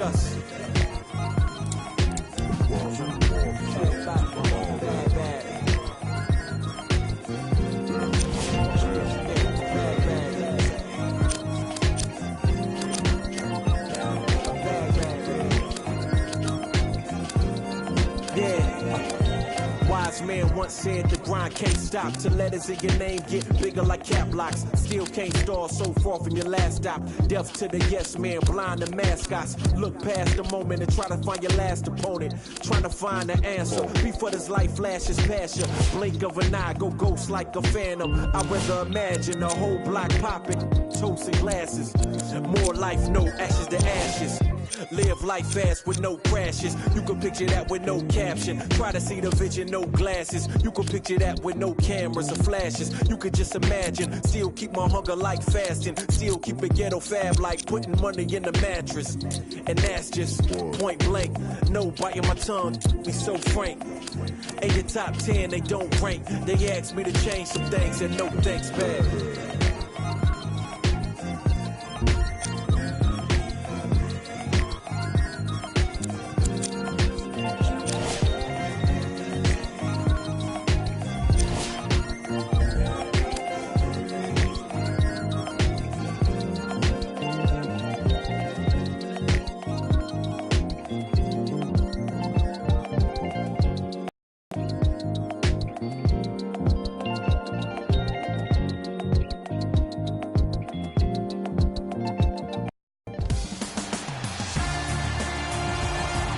Us. Wise man once said the grind can't stop till letters in your name get bigger like cap locks. Still can't stall so far from your last stop. Deaf to the yes man, blind to mascots. Look past the moment and try to find your last opponent. Trying to find the answer before this life flashes past you. Blink of an eye, go ghost like a phantom. I'd rather imagine a whole block popping, toasting glasses. More life, no ashes to ashes. Live life fast with no crashes. You can picture that with no caption. Try to see the vision, no glasses. You can picture that with no cameras or flashes. You could just imagine. Still keep my hunger like fasting. Still keep a ghetto fab like putting money in the mattress. And that's just point blank. No biting my tongue, be so frank. In your top 10, they don't rank. They asked me to change some things and no thanks back.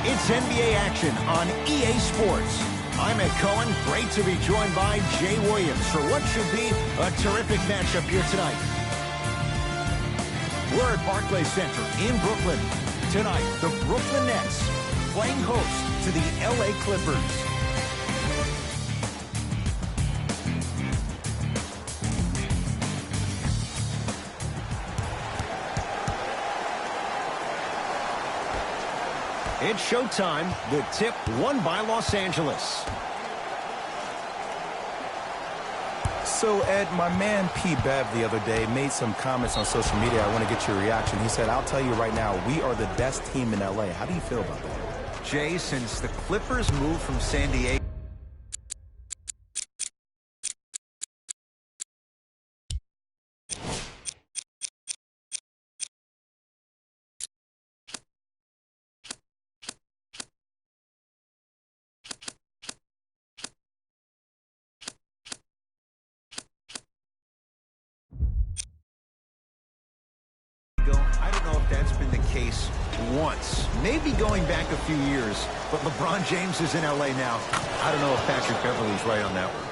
It's NBA action on EA Sports. I'm Ed Cohen. Great to be joined by Jay Williams for what should be a terrific matchup here tonight. We're at Barclays Center in Brooklyn. Tonight, the Brooklyn Nets playing host to the LA Clippers. It's showtime. The tip won by Los Angeles. So, Ed, my man P. Bev the other day made some comments on social media. I want to get your reaction. He said, I'll tell you right now, we are the best team in LA. How do you feel about that? Jay, since the Clippers moved from San Diego, I don't know if that's been the case once, maybe going back a few years, but LeBron James is in LA now. I don't know if Patrick Beverley's right on that one.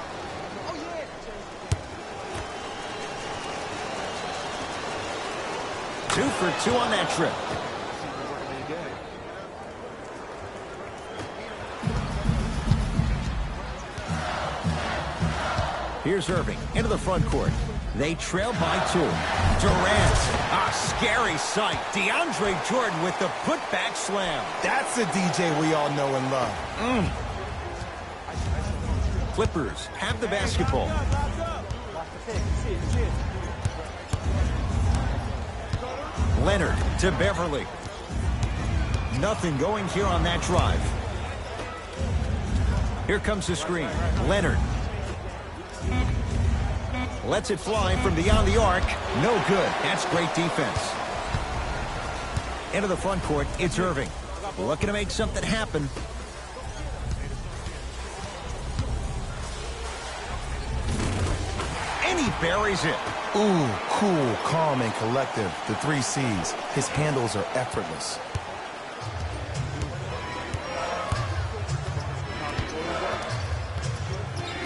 Two for two on that trip. Here's Irving into the front court. They trail by two. Durant, a scary sight. DeAndre Jordan with the putback slam. That's a DJ we all know and love. Clippers have the basketball. Leonard to Beverley. Nothing going here on that drive. Here comes the screen. Leonard lets it fly from beyond the arc. No good. That's great defense. Into the front court, it's Irving. Looking to make something happen. And he buries it. Ooh, cool, calm, and collective. The 3 C's. His handles are effortless.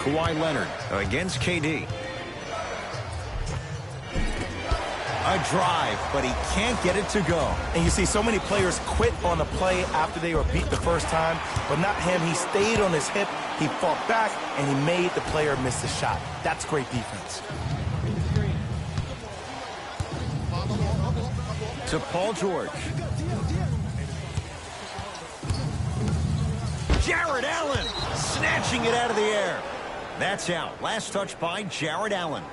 Kawhi Leonard against KD. A drive, but he can't get it to go. And you see so many players quit on the play after they were beat the first time, but not him. He stayed on his hip, he fought back, and he made the player miss the shot. That's great defense. To Paul George. Jarrett Allen snatching it out of the air. That's out. Last touch by Jarrett Allen.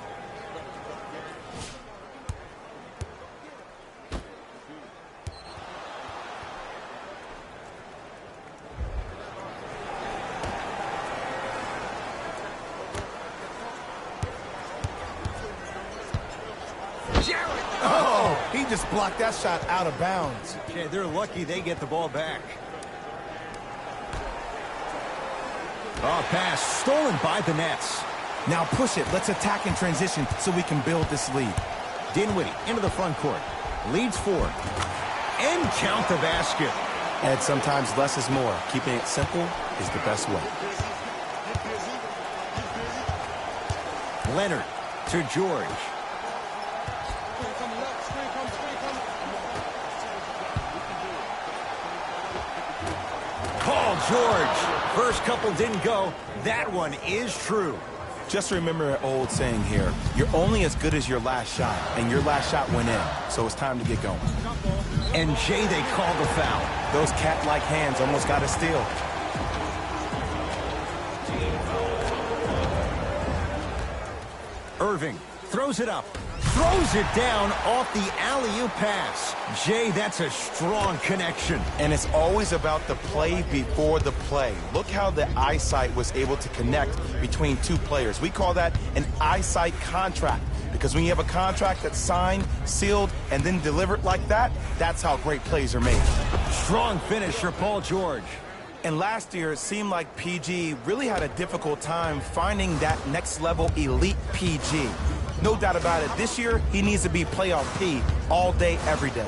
just blocked that shot out of bounds. Yeah, they're lucky they get the ball back. Oh, pass stolen by the Nets. Now push it. Let's attack in transition so we can build this lead. Dinwiddie into the front court. Leads 4. And count the basket. Ed, sometimes less is more. Keeping it simple is the best way. Leonard to George. Paul George. First couple didn't go. That one is true. Just remember an old saying here. You're only as good as your last shot, and your last shot went in. So it's time to get going. And Jay, they call the foul. Those cat-like hands almost got a steal. Irving throws it up. Throws it down off the alley-oop pass. Jay, that's a strong connection. And it's always about the play before the play. Look how the eyesight was able to connect between two players. We call that an eyesight contract. Because when you have a contract that's signed, sealed, and then delivered like that, that's how great plays are made. Strong finish for Paul George. And last year, it seemed like PG really had a difficult time finding that next-level elite PG. No doubt about it, this year, he needs to be playoff P all day, every day.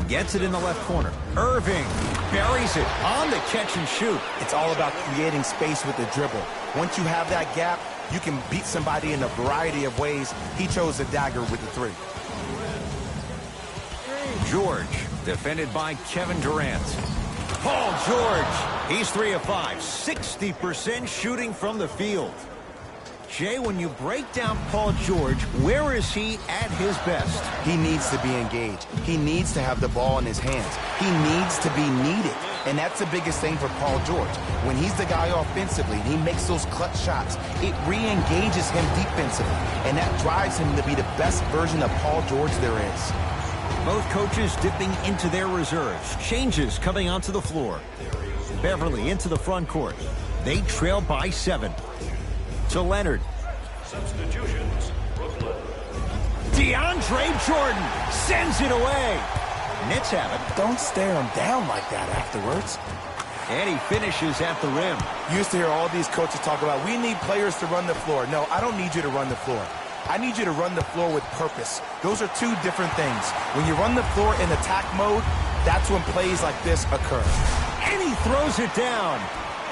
Gets it in the left corner. Irving buries it on the catch and shoot. It's all about creating space with the dribble. Once you have that gap, you can beat somebody in a variety of ways. He chose the dagger with the 3. George, defended by Kevin Durant. Paul George, he's 3 of 5, 60% shooting from the field. Jay, when you break down Paul George, where is he at his best? He needs to be engaged. He needs to have the ball in his hands. He needs to be needed. And that's the biggest thing for Paul George. When he's the guy offensively and he makes those clutch shots, it re-engages him defensively. And that drives him to be the best version of Paul George there is. Both coaches dipping into their reserves. Changes coming onto the floor. Beverly into the front court. They trail by 7. To Leonard. Substitutions, Brooklyn. DeAndre Jordan sends it away. Nets have it. Don't stare him down like that afterwards. And he finishes at the rim. You used to hear all these coaches talk about, we need players to run the floor. No, I don't need you to run the floor. I need you to run the floor with purpose. Those are two different things. When you run the floor in attack mode, that's when plays like this occur. And he throws it down.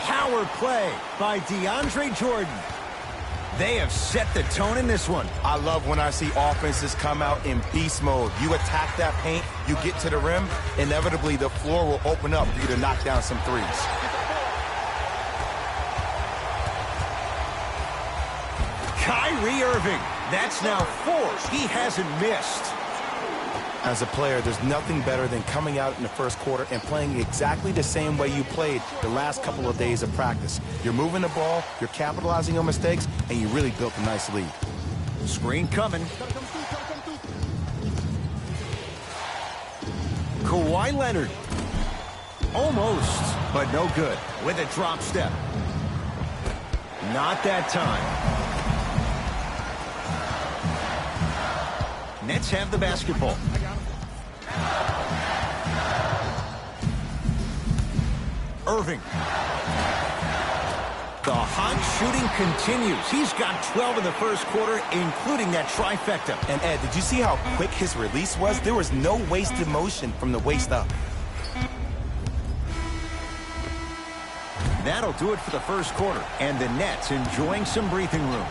Power play by DeAndre Jordan. They have set the tone in this one. I love when I see offenses come out in beast mode. You attack that paint, you get to the rim, inevitably the floor will open up for you to knock down some threes. Kyrie Irving, that's now 4. He hasn't missed. As a player, there's nothing better than coming out in the first quarter and playing exactly the same way you played the last couple of days of practice. You're moving the ball, you're capitalizing on mistakes, and you really built a nice lead. Screen coming. Kawhi Leonard. Almost, but no good. With a drop step. Not that time. Nets have the basketball. Irving. The hot shooting continues. He's got 12 in the first quarter, including that trifecta. And Ed, did you see how quick his release was? There was no wasted motion from the waist up. That'll do it for the first quarter, and the Nets enjoying some breathing room.